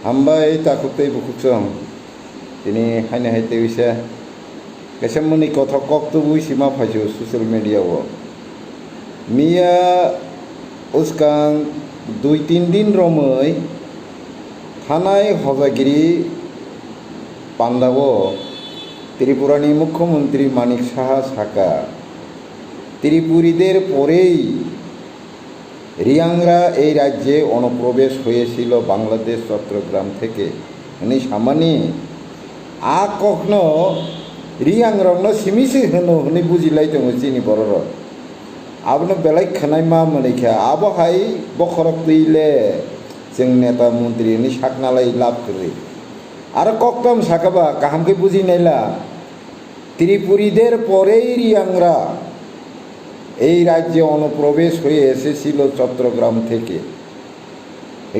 हामबाय ताकुतै बुकुसं তিনি হাইনে হাইতে হইছে কেসামনি কথা কক্তব্য সীমা ফাইছো সোশ্যাল মিডিয়াও মিয়া উস্কাং 2-3 দিন রমৈ থানায় হজাগিরি পান্ডাবো ত্রিপুরানি মুখ্যমন্ত্রী মানিক সাহা সাকা ত্রিপুরীদের পরেই রিয়াংরা এই রাজ্যে অনুপ্রবেশ হয়েছিল বাংলাদেশ চট্টগ্রাম থেকে উনি সামানি आ कखनो रियांग रंगनो सिमिसे होनो होनै बुजिलाय दङ चिनि बरर आबनो बेलाय खनाय मा मोनैखा आबहाय बखरक दैले जों नेता मन्त्रि नि साकनालाय लाभ करे आरो कक्तम साकाबा गाहामके बुजिनायला त्रिपुरीদের পরেই রিয়াংরা এই রাজ্যে অনুপ্রবেশ হয়ে এসেছিল চট্টগ্রাম থেকে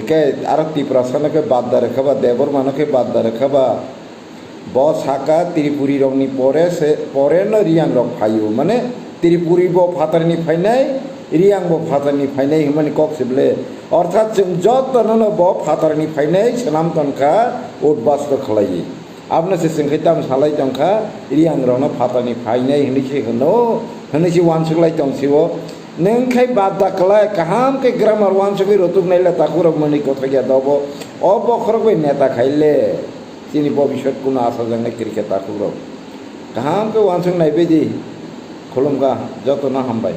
একে আর ত্রিপুরাসানকে বাদ দা রাখাবা দেবর মানকে বাদ দা রাখাবা ब साका त्रिपुरी रंगनी परे न रियांग रंग फायो माने त्रिपुरी ब फातारनि फायनाय रियांग ब फातारनि फायनाय माने कक्सिबले अर्थात जों जतन न ब फातारनि फायनाय सनाम तनखा उदबास्त खलायो आपनो से संखै ताम सालाय तनखा रियांग रंग फातारनि फायनाय हनिसे हनो हनिसे वानसुलाय तंसिबो नोंखाय बादा खलाय काहाम के ग्रामार वानसुबि रतुक नायला ताकुर मनि कथा गया दबो अब खरबै नेता खाइले चिनी भविष्य कुनो आशा जांनाय क्रिकेट ताकुर काहाम के वानसुक नायबायदि खुलुमगा जतन हामबाय।